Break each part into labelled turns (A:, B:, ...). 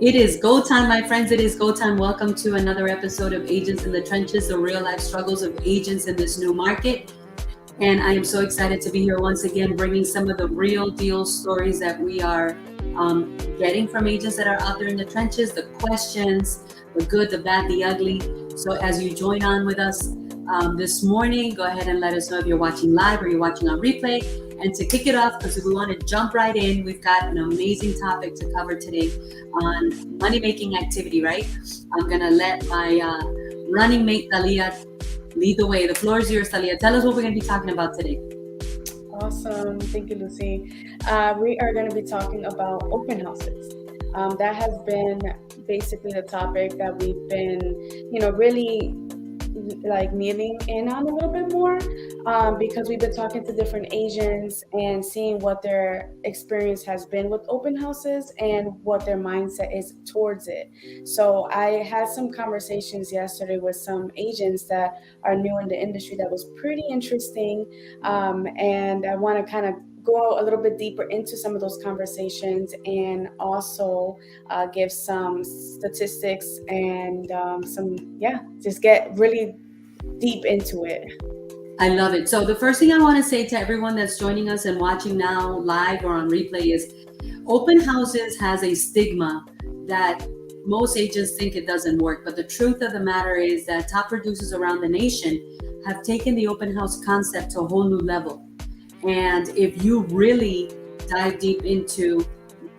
A: It is go time, my friends. It is go time. Welcome to another episode of Agents in the Trenches, the real life struggles of agents in this new market. And I am so excited to be here once again, bringing some of the real deal stories that we are getting from agents that are out there in the trenches, the questions, the good, the bad, the ugly. So as you join on with us this morning, go ahead and let us know if you're watching live or you're watching on replay. And to kick it off, because we want to jump right in, we've got an amazing topic to cover today on money-making activity, right? I'm going to let my running mate, Talia, lead the way. The floor is yours, Talia. Tell us what we're going to be talking about today.
B: Awesome. Thank you, Lucy. We are going to be talking about open houses. That has been basically the topic that we've been, really like kneeling in on a little bit more because we've been talking to different agents and seeing what their experience has been with open houses and what their mindset is towards it. So I had some conversations yesterday with some agents that are new in the industry that was pretty interesting, and I want to kind of go a little bit deeper into some of those conversations and also give some statistics and just get really deep into it.
A: I love it. So the first thing I want to say to everyone that's joining us and watching now live or on replay is open houses has a stigma that most agents think it doesn't work. But the truth of the matter is that top producers around the nation have taken the open house concept to a whole new level. And if you really dive deep into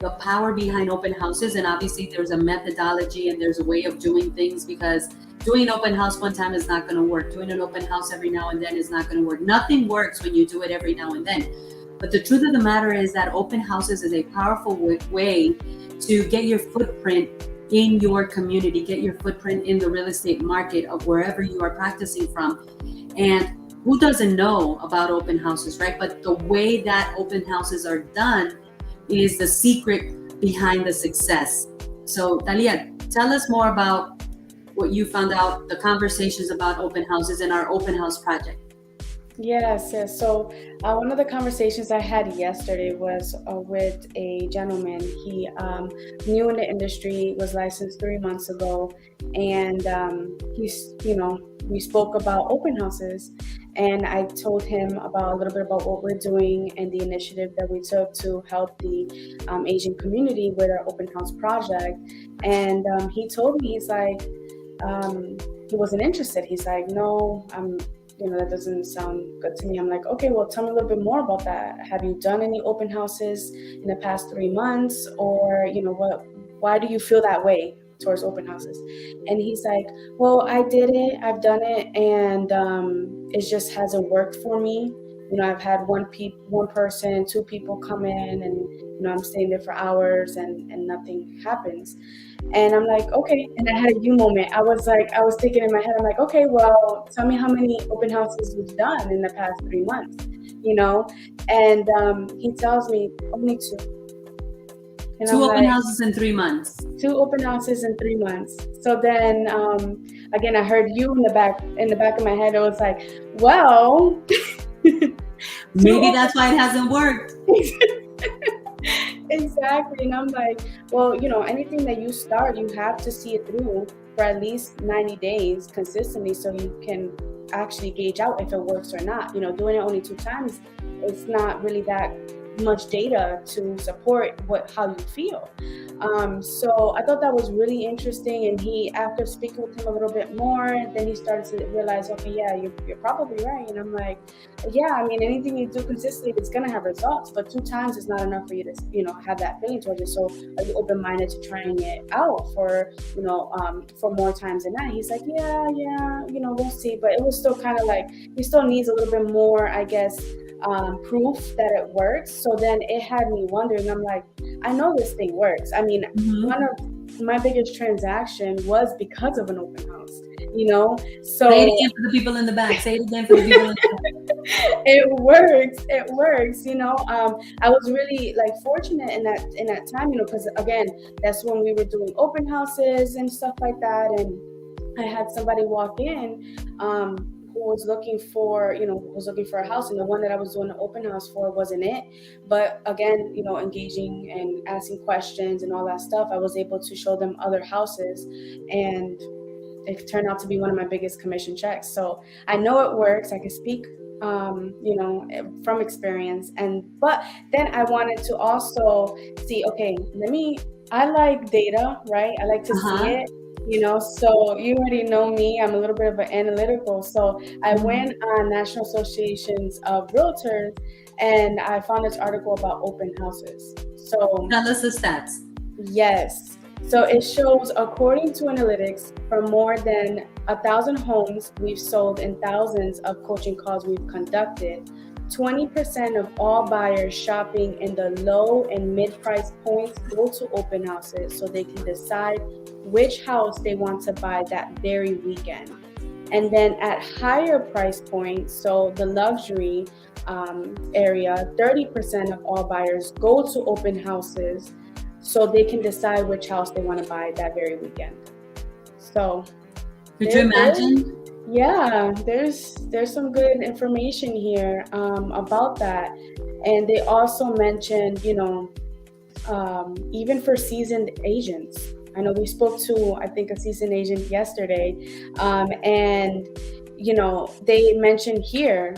A: the power behind open houses, and obviously there's a methodology and there's a way of doing things, because doing an open house one time is not going to work. Doing an open house every now and then is not going to work. Nothing works when you do it every now and then. But the truth of the matter is that open houses is a powerful way to get your footprint in your community, get your footprint in the real estate market of wherever you are practicing from. And who doesn't know about open houses, right? But the way that open houses are done is the secret behind the success. So Talia, tell us more about what you found out, the conversations about open houses and our open house project.
B: Yes. So one of the conversations I had yesterday was with a gentleman. He new in the industry, was licensed 3 months ago, and we spoke about open houses, and I told him about a little bit about what we're doing and the initiative that we took to help the Asian community with our open house project. And he told me, he's like, he wasn't interested. He's like, no, that doesn't sound good to me. I'm like, okay, well, tell me a little bit more about that. Have you done any open houses in the past 3 months? Or, why do you feel that way towards open houses? And he's like, well, I did it, I've done it, and it just hasn't worked for me. I've had one person, two people come in, and I'm staying there for hours and nothing happens. And I'm like, okay. And I had a you moment. I was thinking in my head, I'm like, okay, well, tell me how many open houses you've done in the past 3 months, And he tells me only two.
A: And two open houses in 3 months.
B: 2 open houses in 3 months. So then, again, I heard you in the back of my head. It was like, well,
A: maybe that's why it hasn't worked.
B: Exactly. And I'm like, well, anything that you start, you have to see it through for at least 90 days consistently, so you can actually gauge out if it works or not. Doing it only 2 times, it's not really that much data to support how you feel. So I thought that was really interesting. And after speaking with him a little bit more, then he started to realize, okay, yeah, you're probably right. And I'm like, yeah, I mean, anything you do consistently, it's going to have results, but 2 times is not enough for you to, have that feeling towards it. So are you open-minded to trying it out for more times than that? He's like, yeah, we'll see. But it was still kind of like, he still needs a little bit more, I guess, proof that it works. So then it had me wondering. I'm like, I know this thing works. I mean, one of my biggest transaction was because of an open house. So
A: say it again for the people in the back. Say it again for the people in the back.
B: It works. I was really fortunate in that time, because again, that's when we were doing open houses and stuff like that. And I had somebody walk in who who was looking for, was looking for a house, and the one that I was doing an open house for wasn't it. But again, engaging and asking questions and all that stuff, I was able to show them other houses, and it turned out to be one of my biggest commission checks. So I know it works. I can speak, from experience. But then I wanted to also see, okay, I like data, right? I like to see it. So you already know me. I'm a little bit of an analytical. So I went on National Associations of Realtors, and I found this article about open houses. So
A: tell us the stats.
B: Yes. So it shows, according to analytics, from more than 1,000 homes we've sold and thousands of coaching calls we've conducted, 20% of all buyers shopping in the low and mid-price points go to open houses so they can decide which house they want to buy that very weekend. And then at higher price points, so the luxury area, 30% of all buyers go to open houses so they can decide which house they want to buy that very weekend. So
A: could you imagine?
B: Yeah, there's some good information here about that. And they also mentioned, even for seasoned agents. I know we spoke to, I think, a seasoned agent yesterday, and they mentioned here,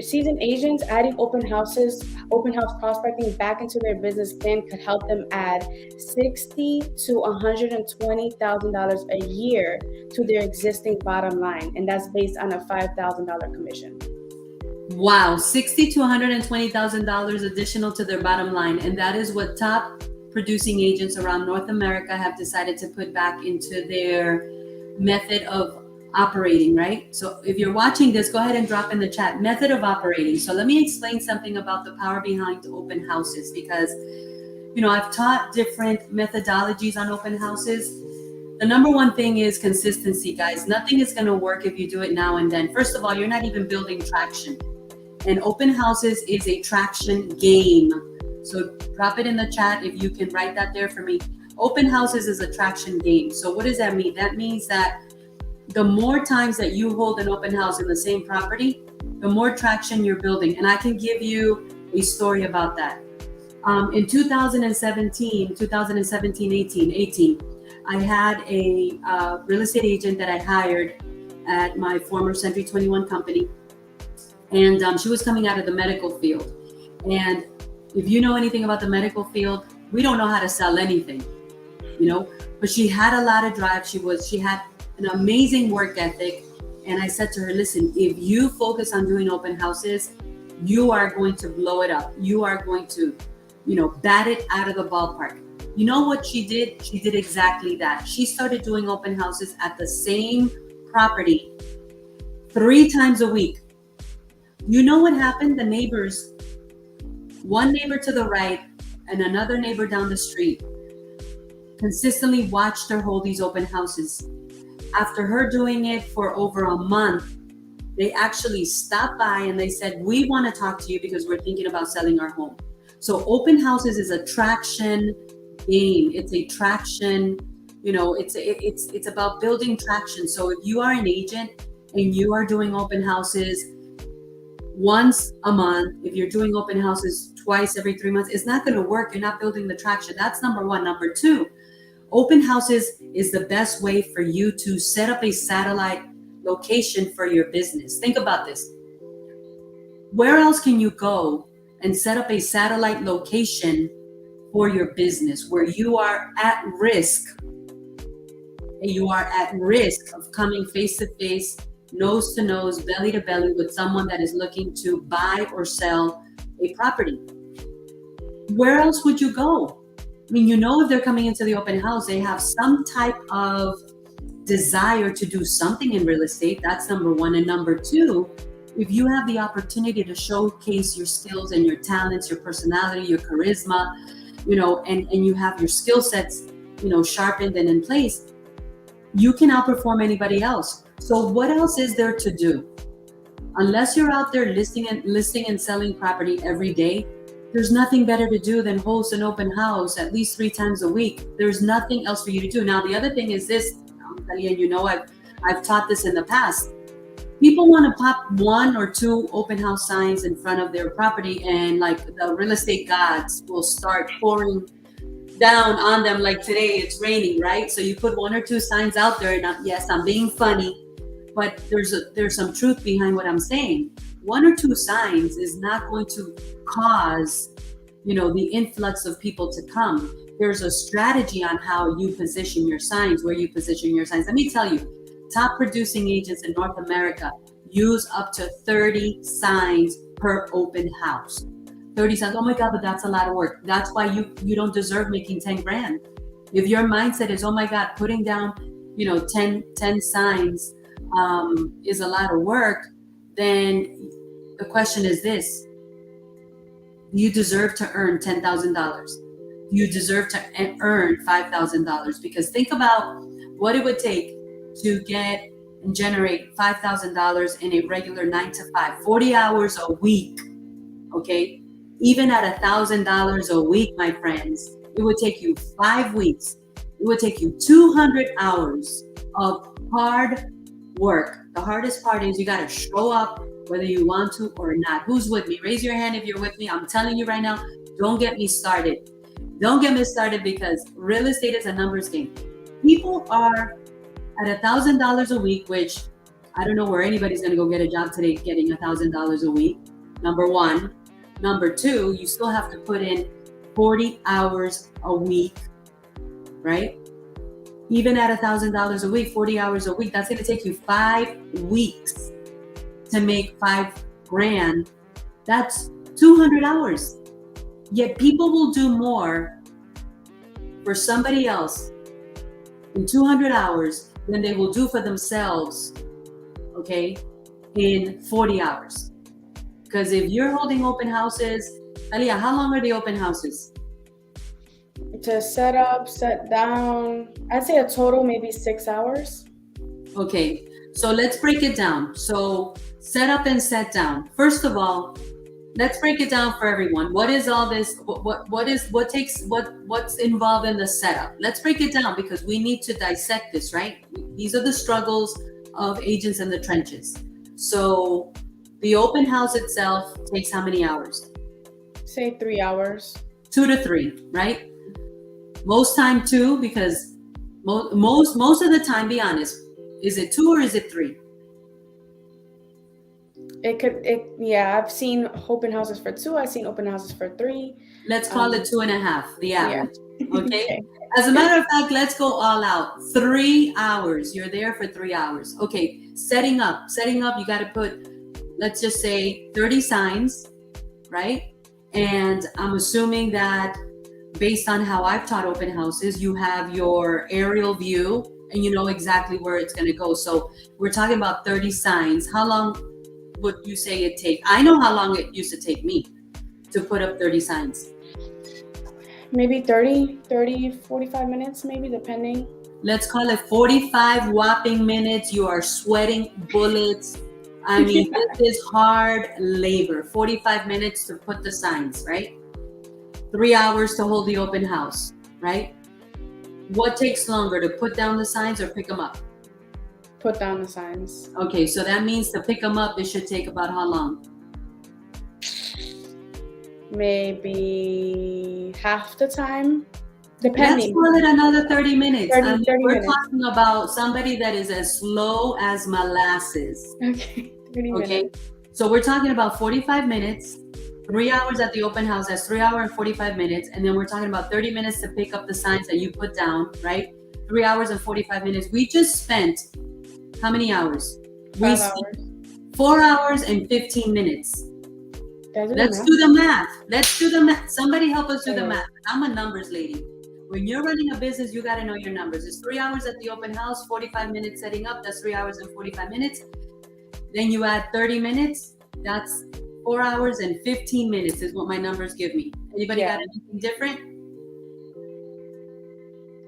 B: seasoned agents adding open house prospecting back into their business plan could help them add $60,000 to $120,000 a year to their existing bottom line, and that's based on a $5,000 commission.
A: Wow, $60,000 to $120,000 additional to their bottom line, and that is what top producing agents around North America have decided to put back into their method of operating, right? So if you're watching this, go ahead and drop in the chat, method of operating. So let me explain something about the power behind open houses, because, I've taught different methodologies on open houses. The number one thing is consistency, guys. Nothing is going to work if you do it now and then. First of all, you're not even building traction. And open houses is a traction game. So drop it in the chat if you can write that there for me. Open houses is a traction game. So what does that mean? That means that the more times that you hold an open house in the same property, the more traction you're building. And I can give you a story about that. In 2017, 18, I had a real estate agent that I hired at my former Century 21 company. And she was coming out of the medical field. And if you know anything about the medical field, we don't know how to sell anything, but she had a lot of drive. She had an amazing work ethic. And I said to her, listen, if you focus on doing open houses, you are going to blow it up. You are going to, bat it out of the ballpark. You know what she did? She did exactly that. She started doing open houses at the same property 3 times a week. You know what happened? The neighbors, one neighbor to the right and another neighbor down the street, consistently watched her hold these open houses. After her doing it for over a month, they actually stopped by and they said, we want to talk to you because we're thinking about selling our home. So open houses is a traction game. It's a traction, it's about building traction. So if you are an agent and you are doing open houses once a month, if you're doing open houses twice every 3 months, it's not going to work. You're not building the traction. That's number one. Number two, open houses is the best way for you to set up a satellite location for your business. Think about this. Where else can you go and set up a satellite location for your business where you are at risk? You are at risk of coming face to face, nose to nose, belly to belly with someone that is looking to buy or sell a property. Where else would you go? I mean, if they're coming into the open house, they have some type of desire to do something in real estate. That's number one. And number two, if you have the opportunity to showcase your skills and your talents, your personality, your charisma, and you have your skill sets, sharpened and in place, you can outperform anybody else. So what else is there to do? Unless you're out there listing and selling property every day, there's nothing better to do than host an open house at least 3 times a week. There's nothing else for you to do. Now, the other thing is this, Talia, I've taught this in the past. People want to pop one or two open house signs in front of their property, and like the real estate gods will start pouring down on them. Like today it's raining, right? So you put one or two signs out there, and yes, I'm being funny, but there's some truth behind what I'm saying. One or two signs is not going to cause, the influx of people to come. There's a strategy on how you position your signs, where you position your signs. Let me tell you, top producing agents in North America use up to 30 signs per open house. 30 signs. Oh my God, but that's a lot of work. That's why you don't deserve making 10 grand. If your mindset is, oh my God, putting down, 10 signs is a lot of work, then the question is this: do you deserve to earn $10,000? Do you deserve to earn $5,000? Because think about what it would take to get and generate $5,000 in a regular 9 to 5, 40 hours a week. Okay, even at $1,000 a week, my friends, it would take you 5 weeks. It would take you 200 hours of hard work. The hardest part is you got to show up whether you want to or not. Who's with me? Raise your hand if you're with me. I'm telling you right now, don't get me started. Don't get me started, because real estate is a numbers game. People are at $1,000 a week, which I don't know where anybody's going to go get a job today getting $1,000 a week. Number one. Number two, you still have to put in 40 hours a week, right? Even at $1,000 a week, 40 hours a week, that's going to take you 5 weeks to make 5 grand. That's 200 hours. Yet people will do more for somebody else in 200 hours than they will do for themselves, okay, in 40 hours. Because if you're holding open houses, Alia, how long are the open houses?
B: To set up, set down, I'd say a total maybe 6 hours.
A: Okay, so let's break it down. So set up and set down. First of all, let's break it down for everyone. What is all this? What's involved in the setup? Let's break it down, because we need to dissect this, right? These are the struggles of agents in the trenches. So the open house itself takes how many hours?
B: Say 3 hours.
A: 2 to 3, right? Most time 2, because most of the time, be honest, is it 2 or is it 3?
B: Yeah, I've seen open houses for 2. I've seen open houses for 3.
A: Let's call it 2.5, the average.
B: Yeah.
A: Okay. As a matter of fact, let's go all out. 3 hours. You're there for 3 hours. Okay. Setting up, you got to put, let's just say 30 signs, right? And I'm assuming that based on how I've taught open houses, you have your aerial view and you know exactly where it's going to go. So we're talking about 30 signs. How long would you say it take? I know how long it used to take me to put up 30 signs.
B: Maybe 30, 45 minutes, maybe, depending.
A: Let's call it 45 whopping minutes. You are sweating bullets. I mean, This is hard labor. 45 minutes to put the signs, right? 3 hours to hold the open house, right? What takes longer, to put down the signs or pick them up?
B: Put down the signs.
A: Okay, so that means to pick them up, it should take about how long?
B: Maybe half the time, depending.
A: Let's call it another 30 minutes.
B: 30
A: we're
B: minutes.
A: talking about somebody that is as slow as molasses.
B: Okay, 30 minutes.
A: Okay, so we're talking about 45 minutes, 3 hours at the open house, that's 3 hours and 45 minutes. And then we're talking about 30 minutes to pick up the signs that you put down, right? 3 hours and 45 minutes. We just spent how many hours?
B: 5 hours.
A: 4 hours and 15 minutes. Let's do the math. Somebody help us do the math. I'm a numbers lady. When you're running a business, you got to know your numbers. It's 3 hours at the open house, 45 minutes setting up. That's 3 hours and 45 minutes. Then you add 30 minutes. That's 4 hours and 15 minutes is what my numbers give me. Anybody got anything different?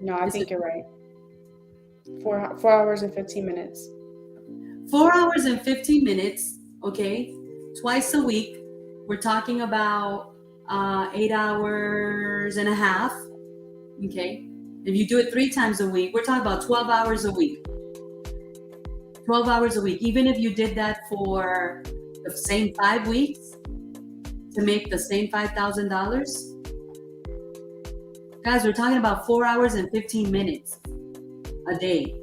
B: No, I think you're right. 4 hours and 15 minutes.
A: 4 hours and 15 minutes, okay? Twice a week. We're talking about 8 hours and a half, okay? If you do it 3 times a week, we're talking about 12 hours a week. 12 hours a week, even if you did that for the same 5 weeks to make the same $5,000, guys, we're talking about 4 hours and 15 minutes a day.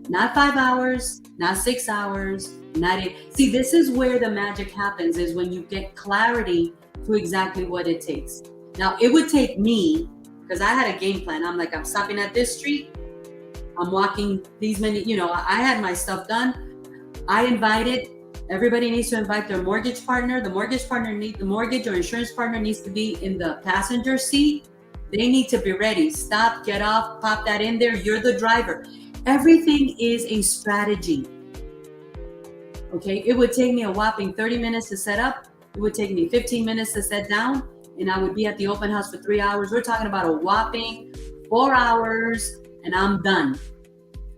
A: Not 5 hours, not 6 hours, not 8. See, this is where the magic happens, is when you get clarity to exactly what it takes. Now, it would take me, because I had a game plan. I'm like, I'm stopping at this street. I'm walking these many, I had my stuff done. I invited, everybody needs to invite their mortgage partner. The mortgage or insurance partner needs to be in the passenger seat. They need to be ready. Stop, get off, pop that in there. You're the driver. Everything is a strategy. Okay, it would take me a whopping 30 minutes to set up. It would take me 15 minutes to set down, and I would be at the open house for 3 hours. We're talking about a whopping 4 hours, and I'm done.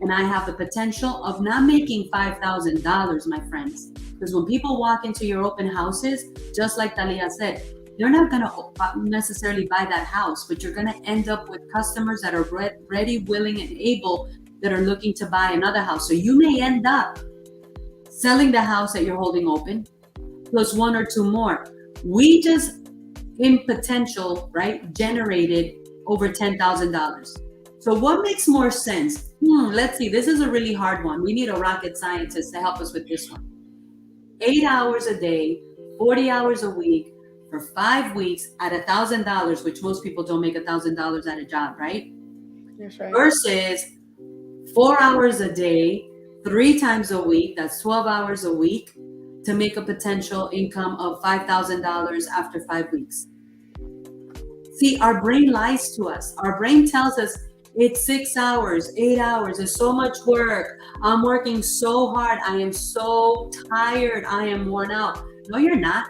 A: And I have the potential of not making $5,000, my friends. Because when people walk into your open houses, just like Talia said, they're not going to necessarily buy that house, but you're going to end up with customers that are ready, willing, and able, that are looking to buy another house. So you may end up selling the house that you're holding open, plus 1 or 2 more. We just, in potential, right, generated over $10,000. So what makes more sense? Let's see. This is a really hard one. We need a rocket scientist to help us with this one. 8 hours a day, 40 hours a week, for 5 weeks at $1,000, which most people don't make $1,000 at a job, right?
B: That's right.
A: Versus 4 hours a day, 3 times a week, that's 12 hours a week, to make a potential income of $5,000 after 5 weeks. See, our brain lies to us. Our brain tells us it's 6 hours, 8 hours, it's so much work. I'm working so hard. I am so tired. I am worn out. No, you're not.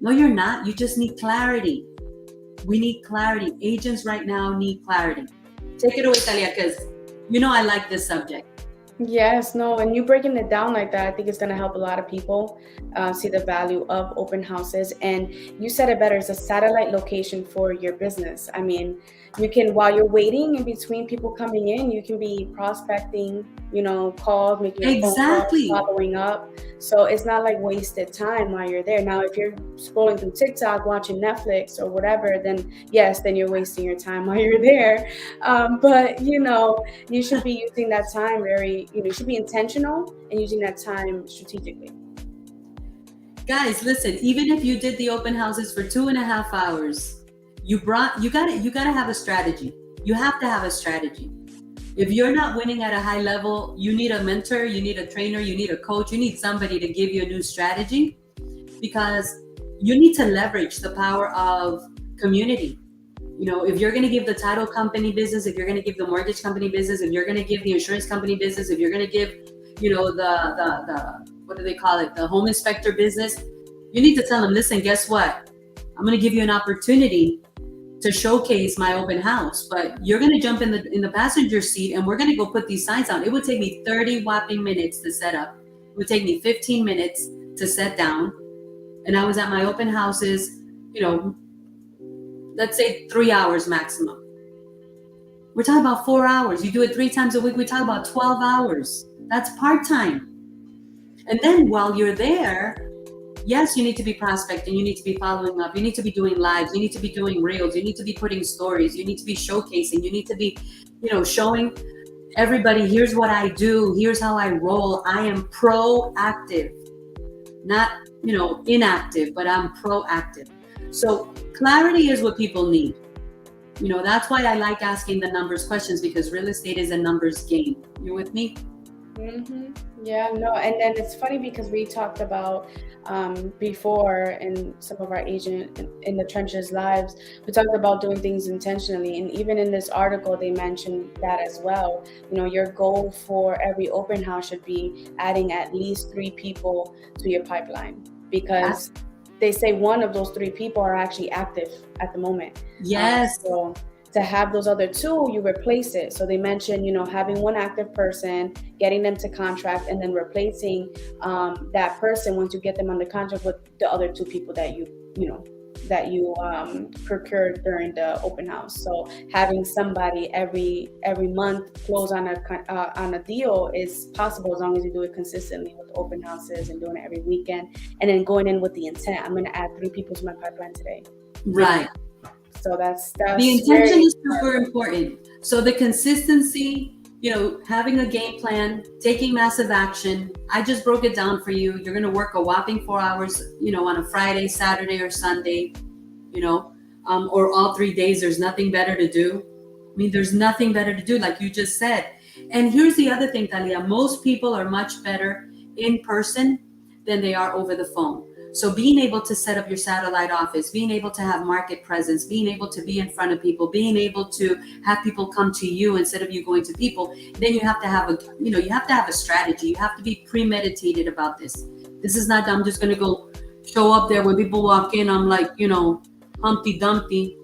A: No, you're not. You just need clarity. We need clarity. Agents right now need clarity. Take it away, Talia, because I like this subject.
B: Yes, no, and you breaking it down like that, I think it's going to help a lot of people see the value of open houses. And you said it better, it's a satellite location for your business. I mean, you can, while you're waiting in between people coming in, you can be prospecting, calls, making phone calls, following up. So it's not like wasted time while you're there. Now, if you're scrolling through TikTok, watching Netflix or whatever, then yes, then you're wasting your time while you're there. But you should be using that time you should be intentional and using that time strategically.
A: Guys, listen, even if you did the open houses for 2.5 hours, you gotta have a strategy. You have to have a strategy. If you're not winning at a high level, you need a mentor, you need a trainer, you need a coach, you need somebody to give you a new strategy, because you need to leverage the power of community. If you're going to give the title company business, if you're going to give the mortgage company business, if you're going to give the insurance company business, if you're going to give, the what do they call it? The home inspector business, you need to tell them, listen, guess what? I'm going to give you an opportunity to showcase my open house, but you're going to jump in the passenger seat and we're going to go put these signs out. It would take me 30 whopping minutes to set up. It would take me 15 minutes to set down. And I was at my open houses, let's say 3 hours maximum. We're talking about 4 hours. You do it 3 times a week. We talk about 12 hours. That's part-time. And then while you're there, yes, you need to be prospecting. You need to be following up. You need to be doing lives. You need to be doing reels. You need to be putting stories. You need to be showcasing. You need to be, showing everybody, here's what I do. Here's how I roll. I am proactive, not, inactive, but I'm proactive. So clarity is what people need. That's why I like asking the numbers questions, because real estate is a numbers game. You with me?
B: Mm-hmm. Yeah, no, and then it's funny because we talked about before in some of our agent in the trenches lives, we talked about doing things intentionally, and even in this article they mentioned that as well. Your goal for every open house should be adding at least 3 people to your pipeline, because they say one of those 3 people are actually active at the moment.
A: Yes.
B: So to have those other 2, you replace it. So they mentioned, having one active person, getting them to contract, and then replacing that person once you get them under contract with the other 2 people that you that you procured during the open house. So having somebody every month close on a deal is possible as long as you do it consistently with open houses and doing it every weekend, and then going in with the intent. I'm going to add 3 people to my pipeline today.
A: Right.
B: So that's
A: The intention is super important. So the consistency, having a game plan, taking massive action. I just broke it down for you. You're going to work a whopping 4 hours, on a Friday, Saturday, or Sunday, or all 3 days. There's nothing better to do. I mean, there's nothing better to do, like you just said. And here's the other thing, Talia. Most people are much better in person than they are over the phone. So being able to set up your satellite office, being able to have market presence, being able to be in front of people, being able to have people come to you instead of you going to people, then you have to have a strategy. You have to be premeditated about this. This is not, I'm just going to go show up there when people walk in. I'm like, Humpty Dumpty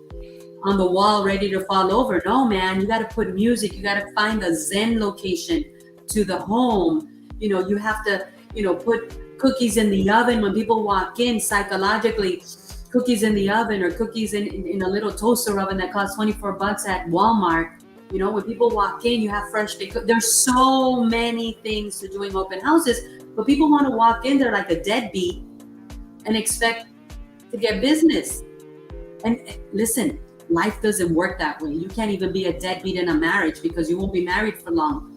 A: on the wall ready to fall over. No, man, you got to put music. You got to find a Zen location to the home. You have to, put cookies in the oven when people walk in. Psychologically, cookies in the oven, or cookies in a little toaster oven that costs $24 at Walmart. When people walk in, you have fresh baked. There's so many things to doing open houses, but people want to walk in there like a deadbeat and expect to get business. And listen, life doesn't work that way. You can't even be a deadbeat in a marriage because you won't be married for long.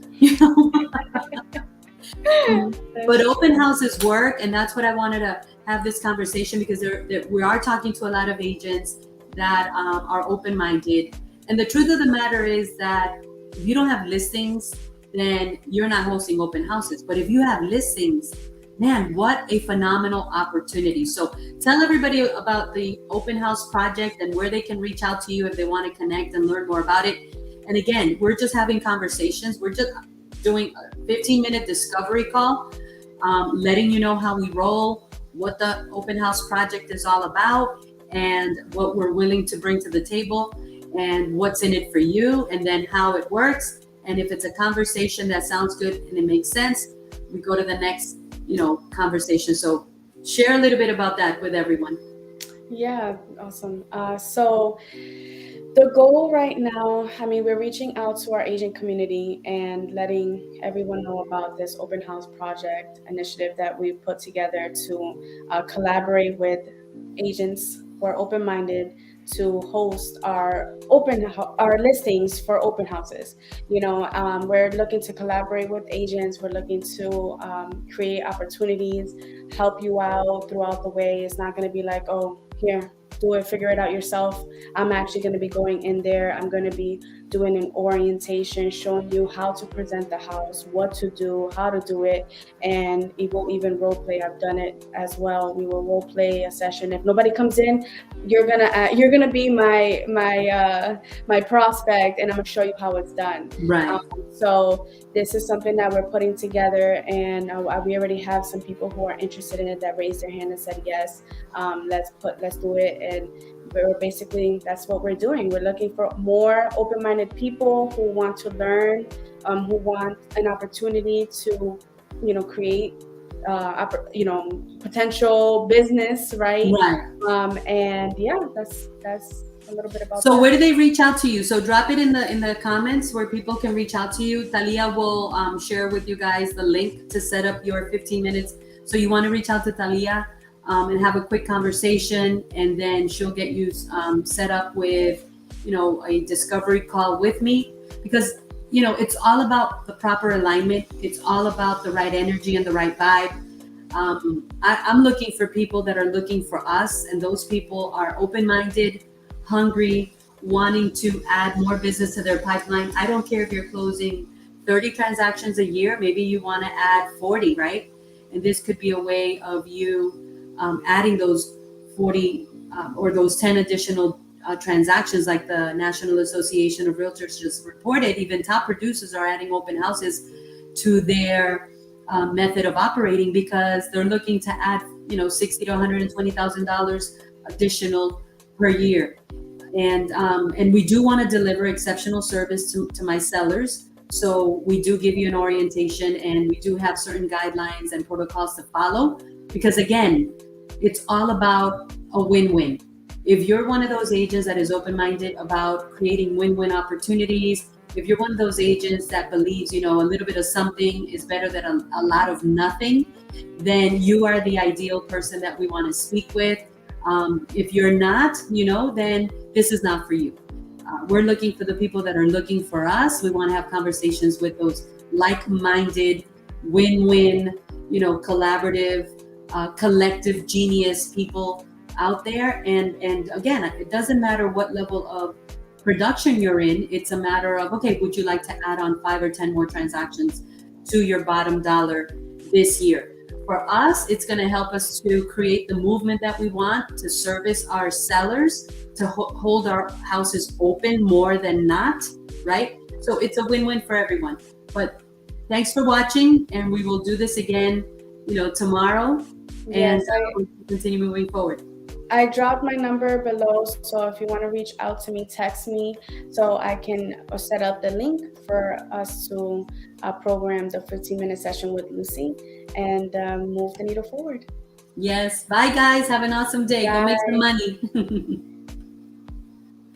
A: But open houses work, and that's what I wanted to have this conversation, because we are talking to a lot of agents that are open-minded. And the truth of the matter is that if you don't have listings, then you're not hosting open houses. But if you have listings, man, what a phenomenal opportunity. So tell everybody about the open house project and where they can reach out to you if they want to connect and learn more about it. And again, we're just having conversations. We're just doing a 15-minute discovery call, letting you know how we roll, what the open house project is all about, and what we're willing to bring to the table, and what's in it for you, and then how it works. And if it's a conversation that sounds good and it makes sense, we go to the next, conversation. So share a little bit about that with everyone.
B: Yeah, awesome. So the goal right now, we're reaching out to our agent community and letting everyone know about this open house project initiative that we've put together to collaborate with agents who are open-minded to host our listings for open houses. We're looking to collaborate with agents. We're looking to create opportunities, help you out throughout the way. It's not going to be like, oh, here, do it, figure it out yourself. I'm actually going to be going in there. I'm going to be doing an orientation, showing you how to present the house, what to do, how to do it, and it will even role play. I've done it as well. We will role play a session. If nobody comes in, you're gonna be my prospect, and I'm gonna show you how it's done.
A: Right.
B: So this is something that we're putting together, and we already have some people who are interested in it that raised their hand and said yes. Let's do it. And we're basically, that's what we're doing. We're looking for more open-minded people who want to learn, who want an opportunity to, create, potential business, right? And yeah, that's a little bit about.
A: So where do they reach out to you? So drop it in the comments where people can reach out to you. Talia will share with you guys the link to set up your 15 minutes. So you want to reach out to Talia and have a quick conversation, and then she'll get you set up with, a discovery call with me, because, it's all about the proper alignment. It's all about the right energy and the right vibe. I'm looking for people that are looking for us, and those people are open-minded, hungry, wanting to add more business to their pipeline. I don't care if you're closing 30 transactions a year, maybe you want to add 40, right? And this could be a way of you adding those 40 or those 10 additional transactions, like the National Association of Realtors just reported. Even top producers are adding open houses to their method of operating, because they're looking to add, $60,000 to $120,000 additional per year. And we do want to deliver exceptional service to my sellers. So we do give you an orientation, and we do have certain guidelines and protocols to follow, because again, it's all about a win-win. If you're one of those agents that is open-minded about creating win-win opportunities, if you're one of those agents that believes, a little bit of something is better than a lot of nothing, then you are the ideal person that we want to speak with. If you're not, then this is not for you. We're looking for the people that are looking for us. We want to have conversations with those like-minded, win-win, collaborative, collective genius people out there. And again, it doesn't matter what level of production you're in. It's a matter of, okay, would you like to add on 5 or 10 more transactions to your bottom dollar this year? For us, it's going to help us to create the movement that we want, to service our sellers, to hold our houses open more than not, right? So it's a win-win for everyone. But thanks for watching, and we will do this again, tomorrow,
B: Yes,
A: and we'll continue moving forward.
B: I dropped my number below, so if you want to reach out to me, text me so I can set up the link for us to program the 15-minute session with Lucy and move the needle forward.
A: Yes. Bye, guys. Have an awesome day. Go make some money.